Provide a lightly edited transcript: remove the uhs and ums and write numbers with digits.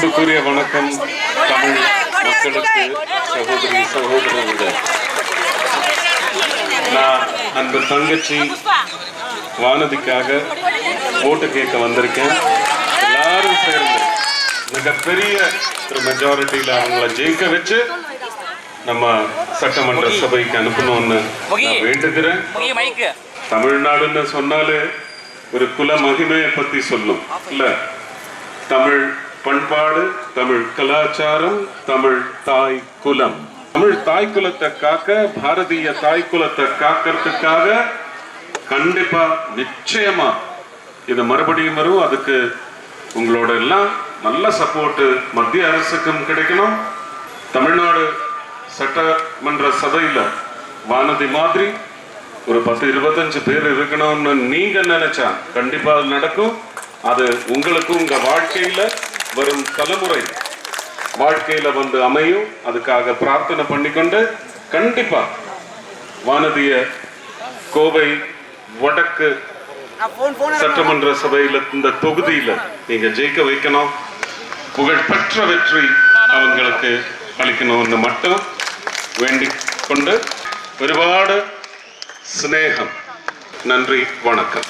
அன்புக்குரிய வணக்கம் தமிழ் மக்களுக்கு, சகோதரி சகோதரர்கள். நான் அந்த தங்கச்சி வானதிக்காக ஓட்டு கேட்க வந்திருக்கேன். எல்லாரும் சேர்ந்து மிகப்பெரிய ஒரு மெஜாரிட்டியில் அவங்கள ஜெயிக்க வச்சு நம்ம சட்டமன்ற சபைக்கு அனுப்பணும்னு நான் வேண்டுகிறேன். தமிழ்நாடுன்னு சொன்னாலே ஒரு குல மகிமையை பத்தி சொல்லும் இல்ல. தமிழ் பண்பாடு, தமிழ் கலாச்சாரம், தமிழ் தாய் குலம். தமிழ் தாய் குலத்தை காக்க, பாரதிய தாய் குலத்தை காக்கிறதுக்காக கண்டிப்பா நிச்சயமா இது மறுபடியும் வரும். அதுக்கு உங்களோட எல்லாம் நல்ல சப்போர்ட் மத்திய அரசுக்கும் கிடைக்கணும். தமிழ்நாடு சட்டமன்ற சபையில வானதி மாதிரி ஒரு 10-25 பேர் இருக்கணும்னு நீங்க நினைச்சா கண்டிப்பா அது நடக்கும். அது உங்களுக்கு உங்க வாழ்க்கையில வரும் தலைமுறை வாழ்க்கையில வந்து அமையும். அதுக்காக பிரார்த்தனை பண்ணிக்கொண்டு கண்டிப்பா வானதிய கோவை வடக்கு சட்டமன்ற சபையில இந்த தொகுதியில நீங்க ஜெயிக்க வைக்கணும். புகழ்பெற்ற வெற்றி அவங்களுக்கு அளிக்கணும்னு மட்டும் வேண்டிக் கொண்டு, ஒருபாடு ஸ்நேகம். நன்றி, வணக்கம்.